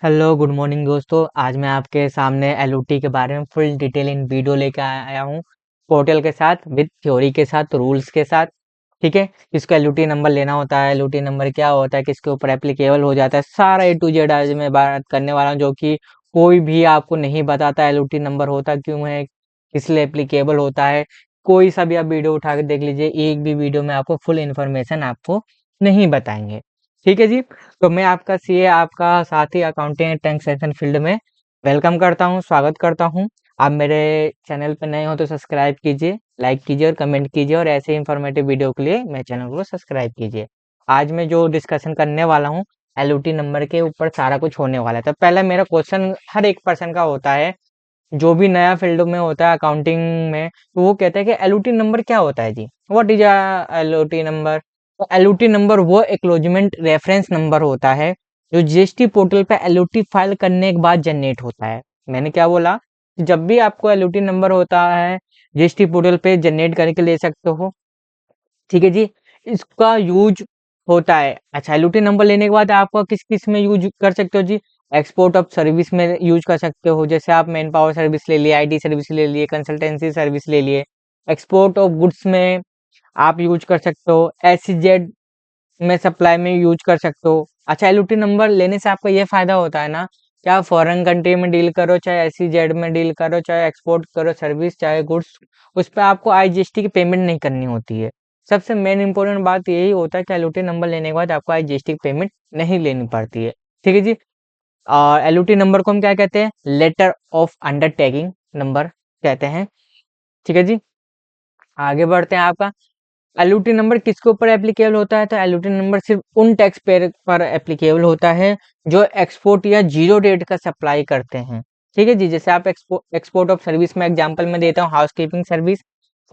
Hello good morning दोस्तों। आज मैं आपके सामने एलओटी के बारे में फुल डिटेल इन वीडियो लेकर आया हूँ, पोर्टल के साथ विद थ्योरी के साथ रूल्स के साथ। ठीक है, किसको एलओटी नंबर लेना होता है, एलओटी नंबर क्या होता है, किसके ऊपर एप्लीकेबल हो जाता है, सारा ए टू जेड आज मैं बात करने वाला हूँ, जो कि कोई भी आपको नहीं बताता एलओटी नंबर होता क्यों है, किस लिए एप्लीकेबल होता है। कोई सा भी आप वीडियो उठा के देख लीजिए, एक भी वीडियो में आपको फुल इन्फॉर्मेशन आपको नहीं बताएंगे। ठीक है जी। तो मैं आपका सीए, आपका साथी अकाउंटिंग एंड टैक्सेशन फील्ड में वेलकम करता हूं, स्वागत करता हूं। आप मेरे चैनल पर नए हो तो सब्सक्राइब कीजिए, लाइक कीजिए और कमेंट कीजिए, और ऐसे इंफॉर्मेटिव वीडियो के लिए मेरे चैनल को सब्सक्राइब कीजिए। आज मैं जो डिस्कशन करने वाला हूं, एलओटी नंबर के ऊपर सारा कुछ होने वाला है। तो पहला मेरा क्वेश्चन हर एक पर्सन का होता है, जो भी नया फील्ड में होता है अकाउंटिंग में, तो वो कहता है कि एलओटी नंबर क्या होता है जी, व्हाट इज एलओटी नंबर। तो एलओटी नंबर वो एक्नॉलेजमेंट रेफरेंस नंबर होता है जो जीएसटी पोर्टल पे एलओटी फाइल करने के बाद जनरेट होता है। मैंने क्या बोला, जब भी आपको एलओटी नंबर होता है जीएसटी पोर्टल पे जनरेट करके ले सकते हो। ठीक है जी। इसका यूज होता है, अच्छा एलओटी नंबर लेने के बाद आपका किस किस में यूज कर सकते हो जी। एक्सपोर्ट ऑफ सर्विस में यूज कर सकते हो, जैसे आप मैन पावर सर्विस ले लिए, आईटी सर्विस ले लिए, कंसल्टेंसी सर्विस ले लिए। एक्सपोर्ट ऑफ गुड्स में आप यूज कर सकते हो, एसईजेड में सप्लाई में यूज कर सकते हो। अच्छा एलओटी नंबर लेने से आपका ये फायदा होता है ना, कि आप फॉरेन कंट्री में डील करो, चाहे एसईजेड में डील करो, चाहे एक्सपोर्ट करो सर्विस, चाहे गुड्स, उस पर आपको आईजीएसटी की पेमेंट नहीं करनी होती है। सबसे मेन इंपॉर्टेंट बात यही होता है कि एलओटी नंबर लेने के बाद आपको आईजीएसटी की पेमेंट नहीं लेनी पड़ती है। ठीक है जी। और एलओटी नंबर को हम क्या कहते हैं, लेटर ऑफ अंडरटेकिंग नंबर कहते हैं। ठीक है जी। आगे बढ़ते हैं। आपका एलओटी नंबर किसके ऊपर एप्लीकेबल होता है, तो एलओटी नंबर सिर्फ उन टैक्स पेयर पर एप्लीकेबल होता है जो एक्सपोर्ट या जीरो रेट का सप्लाई करते हैं। ठीक है जी। जैसे आप एक्सपोर्ट ऑफ सर्विस में एग्जांपल में देता हूँ, हाउसकीपिंग सर्विस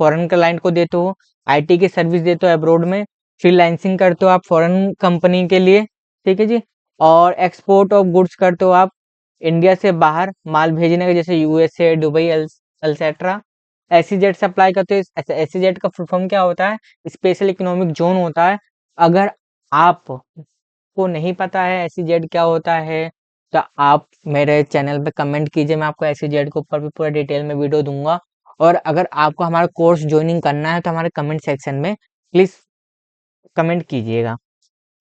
फॉरेन क्लाइंट को देते हो, आईटी की सर्विस देते हो अब्रोड में, फ्रीलांसिंग करते हो आप फॉरेन कंपनी के लिए। ठीक है जी। और एक्सपोर्ट ऑफ गुड्स करते हो आप इंडिया से बाहर माल भेजने का, जैसे यूएसए, दुबई, एल्सेट्रा। एसईजेड सप्लाई करते हो, एसईजेड का फुल फॉर्म क्या होता है, स्पेशल इकोनॉमिक जोन होता है। अगर आप को नहीं पता है एसईजेड क्या होता है, तो आप मेरे चैनल पे कमेंट कीजिए, मैं आपको एसईजेड के ऊपर भी पूरा डिटेल में वीडियो दूंगा। और अगर आपको हमारा कोर्स ज्वाइनिंग करना है तो हमारे कमेंट सेक्शन में प्लीज कमेंट कीजिएगा।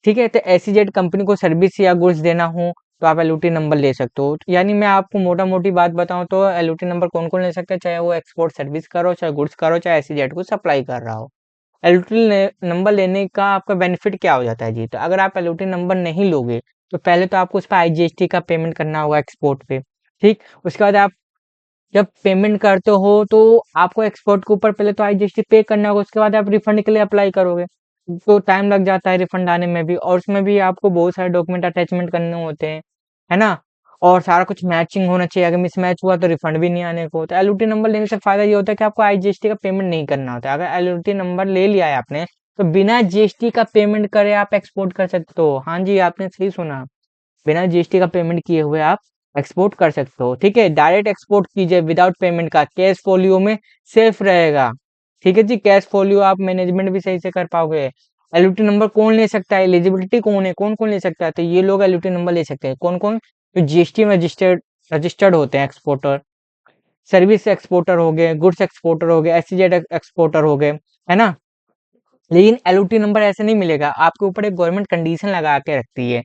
ठीक है। तो एसईजेड कंपनी को सर्विस या गुड्स देना हो तो आप एलओटी नंबर ले सकते हो। यानी मैं आपको मोटा मोटी बात बताऊं तो एलओटी नंबर कौन कौन ले सकता है, चाहे वो एक्सपोर्ट सर्विस करो, चाहे गुड्स करो, चाहे एसईजेड को सप्लाई कर रहा हो। एलओटी नंबर लेने का आपका बेनिफिट क्या हो जाता है जी, तो अगर आप एलओटी नंबर नहीं लोगे तो पहले तो आपको उस पर आईजीएसटी का पेमेंट करना होगा एक्सपोर्ट पे। ठीक। उसके बाद आप जब पेमेंट करते हो तो आपको एक्सपोर्ट के ऊपर पहले तो आईजीएसटी पे करना होगा, उसके बाद आप रिफंड के लिए अप्लाई करोगे, तो टाइम लग जाता है रिफंड आने में भी, और उसमें भी आपको बहुत सारे डॉक्यूमेंट अटैचमेंट करने होते हैं, है ना। और सारा कुछ मैचिंग होना चाहिए, अगर मिसमैच हुआ तो रिफंड भी नहीं आने को। तो एलओटी नंबर लेने से फायदा ये होता है कि आपको आईजीएसटी का पेमेंट नहीं करना होता है। अगर एलओटी नंबर ले लिया है आपने तो बिना जीएसटी का पेमेंट करे आप एक्सपोर्ट कर सकते हो। हाँ जी, आपने सही सुना, बिना जीएसटी का पेमेंट किए हुए आप एक्सपोर्ट कर सकते हो। ठीक है। डायरेक्ट एक्सपोर्ट कीजिए विदाउट पेमेंट का, कैश फोलियो में सेफ रहेगा। ठीक है जी। कैश फोलियो आप मैनेजमेंट भी सही से कर पाओगे। एलयूटी नंबर कौन ले सकता है, एलिजिबिलिटी कौन है, कौन कौन ले सकता है, तो ये लोग एलयूटी नंबर ले सकते हैं। कौन कौन, जो जीएसटी में रजिस्टर्ड होते हैं एक्सपोर्टर, सर्विस एक्सपोर्टर हो गए, गुड्स एक्सपोर्टर हो गए, एससीजेड एक्सपोर्टर हो गए, है ना। लेकिन एलओटी नंबर ऐसे नहीं मिलेगा, आपके ऊपर एक गवर्नमेंट कंडीशन लगा के रखती है,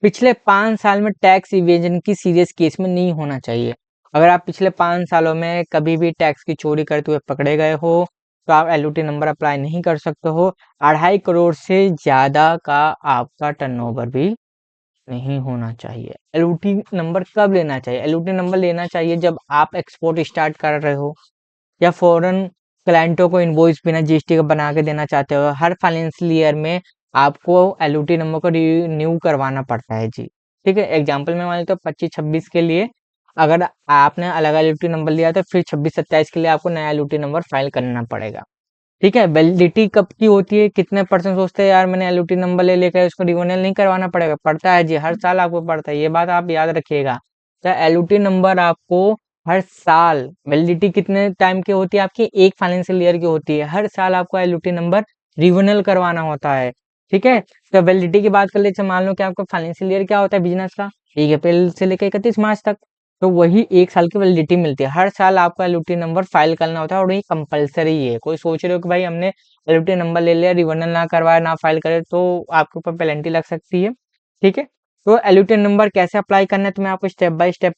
पिछले 5 साल में टैक्स इवेजन की सीरियस केस में नहीं होना चाहिए। अगर आप पिछले 5 सालों में कभी भी टैक्स की चोरी करते हुए पकड़े गए हो तो आप एलओटी नंबर अप्लाई नहीं कर सकते हो। 2.5 करोड़ से ज्यादा का आपका टर्नओवर भी नहीं होना चाहिए। एलओटी नंबर कब लेना चाहिए, एलओटी नंबर लेना चाहिए जब आप एक्सपोर्ट स्टार्ट कर रहे हो, या फॉरेन क्लाइंटों को इनवॉइस बिना जीएसटी का बना के देना चाहते हो। हर फाइनेंशियल ईयर में आपको एलओटी नंबर को रिन्यू करवाना पड़ता है जी। ठीक है। एग्जांपल में मान लेते हो 25-26 के लिए अगर आपने अलग एलओटी नंबर लिया तो फिर 26-27 के लिए आपको नया एलओटी नंबर फाइल करना पड़ेगा। ठीक है। वैलिडिटी कब की होती है, कितने परसेंट सोचते हैं यार मैंने एलओटी नंबर ले लेकर उसको रिन्यूअल नहीं करवाना पड़ेगा, पड़ता है जी, हर साल आपको पड़ता है, ये बात आप याद रखिएगा। तो एलओटी नंबर आपको हर साल, वैलिडिटी कितने टाइम की होती है आपकी, एक फाइनेंशियल ईयर की होती है, हर साल आपको एलओटी नंबर रिन्यूअल करवाना होता है। ठीक है। तो वैलिडिटी की बात कर लेते हैं, मान लो कि आपका फाइनेंशियल ईयर क्या होता है बिजनेस का, 1 अप्रैल से लेकर 31 मार्च तक। तो वही 1 साल की वैलिडिटी मिलती है। हर साल आपका एलयूटी नंबर फाइल करना होता है और ये कंपलसरी है। कोई सोच रहे हो कि भाई हमने एलयूटी नंबर ले लिया, रिन्यूअल ना करवाया, ना फाइल करे, तो आपके ऊपर पेनल्टी लग सकती है। ठीक है, तो एलयूटी नंबर कैसे अप्लाई करना है तो मैं आपको स्टेप बाय स्टेप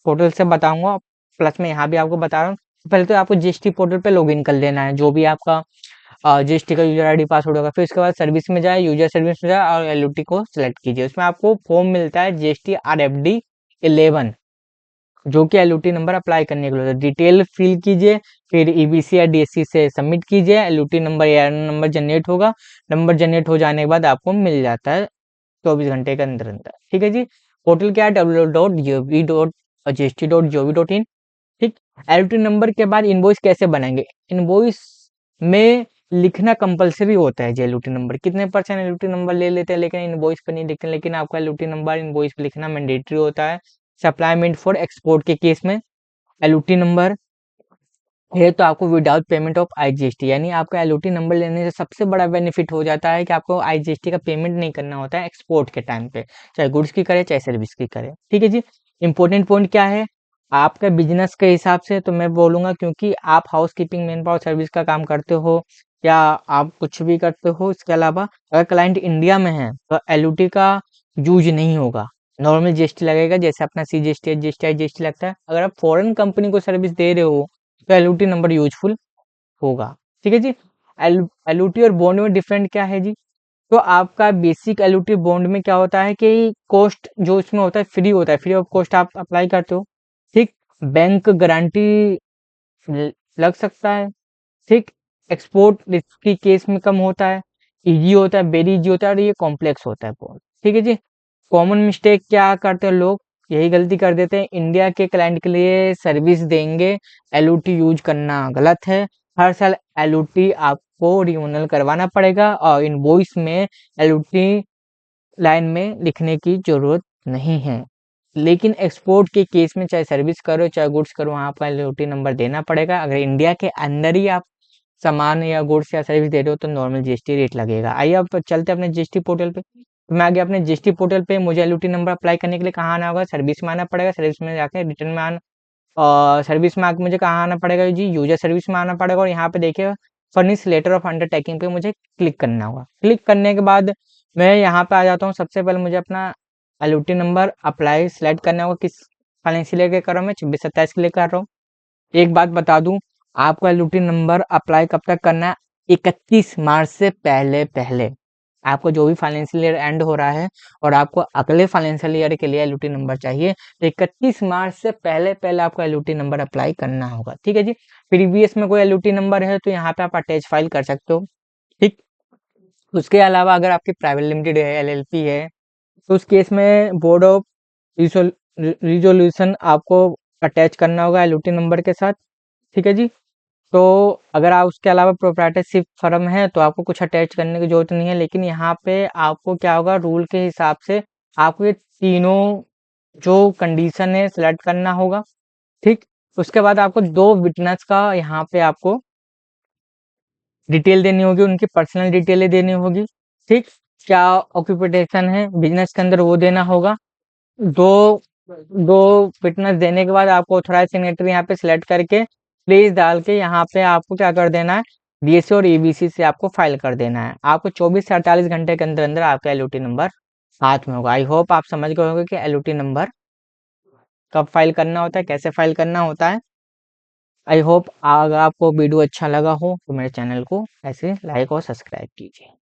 पोर्टल से बताऊंगा, प्लस मैं यहाँ भी आपको बता रहा हूँ। पहले तो आपको जीएसटी पोर्टल पे लॉगिन कर लेना है, जो भी आपका जीएसटी का यूजर आईडी पासवर्ड होगा। फिर उसके बाद सर्विस में जाए, यूजर सर्विस में जाए और एलयूटी को सिलेक्ट कीजिए। उसमें आपको फॉर्म मिलता है जीएसटी RFD 11, जो कि एलयूटी नंबर अप्लाई करने के लिए डिटेल फिल कीजिए। फिर ईबीसी या डीएससी से सबमिट कीजिए। एलयूटी नंबर या नंबर जनरेट होगा। नंबर जनरेट हो जाने के बाद आपको मिल जाता है 24 घंटे के अंदर अंदर। ठीक है जी। पोर्टल क्या है, www.gst.gov.in। ठीक। एलयूटी नंबर के बाद इनवॉइस कैसे बनाएंगे, इनवॉइस में लिखना कंपलसरी होता है। एलयूटी नंबर कितने % एलयूटी नंबर ले लेते हैं लेकिन इनवॉइस पे नहीं लिखते, लेकिन आपका एलयूटी नंबर इनवॉइस पे लिखना मैंडेटरी होता है। सप्लाईमेंट फॉर एक्सपोर्ट के केस में एलयूटी नंबर है तो आपको विदाउट पेमेंट ऑफ आईजीएसटी, यानी आपका एलयूटी नंबर लेने से सबसे बड़ा बेनिफिट हो जाता है कि आपको आईजीएसटी का पेमेंट नहीं करना होता है एक्सपोर्ट के टाइम पे, चाहे गुड्स की करे चाहे सर्विस की करे। ठीक है जी। इंपॉर्टेंट पॉइंट क्या है, आपका बिजनेस के हिसाब से तो मैं बोलूंगा, क्योंकि आप house keeping man power service का काम करते हो या आप कुछ भी करते हो, इसके अलावा अगर क्लाइंट इंडिया में है तो एलयूटी का यूज नहीं होगा, नॉर्मल जीएसटी लगेगा जैसे अपना CGST जीएसटी आईजीएसटी लगता है। अगर आप फॉरेन कंपनी को सर्विस दे रहे हो तो एलयूटी नंबर यूजफुल होगा। ठीक है जी। एलयूटी और बॉन्ड में डिफरेंट क्या है जी, तो आपका बेसिक एलयूटी बॉन्ड में क्या होता है कि कॉस्ट जो इसमें होता है फ्री होता है, फ्री ऑफ कॉस्ट आप अप्लाई करते हो। ठीक। बैंक गारंटी लग सकता है। ठीक। एक्सपोर्ट रिस्क की केस में कम होता है, इजी होता है, वेरी इजी होता है, और ये कॉम्प्लेक्स होता है बहुत। ठीक है जी। कॉमन मिस्टेक क्या करते हैं लोग, यही गलती कर देते हैं, इंडिया के क्लाइंट के लिए सर्विस देंगे, एलयूटी यूज करना गलत है। हर साल एलयूटी आपको रिन्यूअल करवाना पड़ेगा और इनवॉइस में एलयूटी लाइन में लिखने की जरूरत नहीं है। लेकिन एक्सपोर्ट के केस में चाहे सर्विस करो चाहे गुड्स करो, वहाँ पर एलयूटी नंबर देना पड़ेगा। अगर इंडिया के अंदर ही आप सामान या गुड्स या सर्विस दे रहे हो तो नॉर्मल जीएसटी रेट लगेगा। आइए अब चलते हैं अपने जीएसटी पोर्टल पे। तो मैं आगे अपने जीएसटी पोर्टल पे मुझे एलयूटी नंबर अप्लाई करने के लिए कहाँ आना होगा, सर्विस में आना पड़ेगा। सर्विस में जाके रिटर्न में आना, और सर्विस में आके मुझे कहाँ आना पड़ेगा जी, यूजर सर्विस में आना पड़ेगा। और यहाँ पे देखिए फर्निश लेटर ऑफ अंडरटेकिंग पे मुझे क्लिक करना होगा। क्लिक करने के बाद मैं यहाँ पे आ जाता हूँ। सबसे पहले मुझे अपना एलयूटी नंबर अप्लाई सेलेक्ट करना होगा, किस फाइनेंशियल ईयर के कर रहा हूँ मैं, 26-27 के लिए कर रहा हूँ। एक बात बता दूं, आपको एलयूटी नंबर अप्लाई कब तक करना है, 31 मार्च से पहले पहले। आपको जो भी फाइनेंशियल ईयर एंड हो रहा है और आपको अगले फाइनेंशियल ईयर के लिए एलयूटी नंबर चाहिए तो 31 मार्च से पहले पहले आपको एलयूटी नंबर अप्लाई करना होगा। ठीक है जी। प्रीवियस में कोई एलयूटी नंबर है तो यहाँ पे आप अटैच फाइल कर सकते हो। ठीक। उसके अलावा अगर आपकी प्राइवेट लिमिटेड है, LLP है, तो उस केस में बोर्ड ऑफ रिजोल्यूशन आपको अटैच करना होगा एलयूटी नंबर के साथ। ठीक है जी। तो अगर आप उसके अलावा प्रोप्राइटरशिप फर्म है तो आपको कुछ अटैच करने की जरूरत नहीं है, लेकिन यहाँ पे आपको क्या होगा, रूल के हिसाब से आपको ये तीनों जो कंडीशन है सिलेक्ट करना होगा। ठीक। उसके बाद आपको 2 विटनेस का यहाँ पे आपको डिटेल देनी होगी, उनकी पर्सनल डिटेल देनी होगी। ठीक। क्या ऑक्यूपेशन है बिजनेस के अंदर वो देना होगा। दो दो विटनेस देने के बाद आपको ऑथराइज सिग्नेटरी यहाँ पे सिलेक्ट करके प्लीज डाल के यहाँ पे आपको क्या कर देना है, डीएससी और ईबीसी से आपको फाइल कर देना है। आपको 24 से 48 घंटे के अंदर अंदर आपका एलयूटी नंबर हाथ में होगा। आई होप आप समझ गए होंगे कि एलयूटी नंबर कब फाइल करना होता है, कैसे फाइल करना होता है। आई होप अगर आपको वीडियो अच्छा लगा हो तो मेरे चैनल को ऐसे लाइक और सब्सक्राइब कीजिए।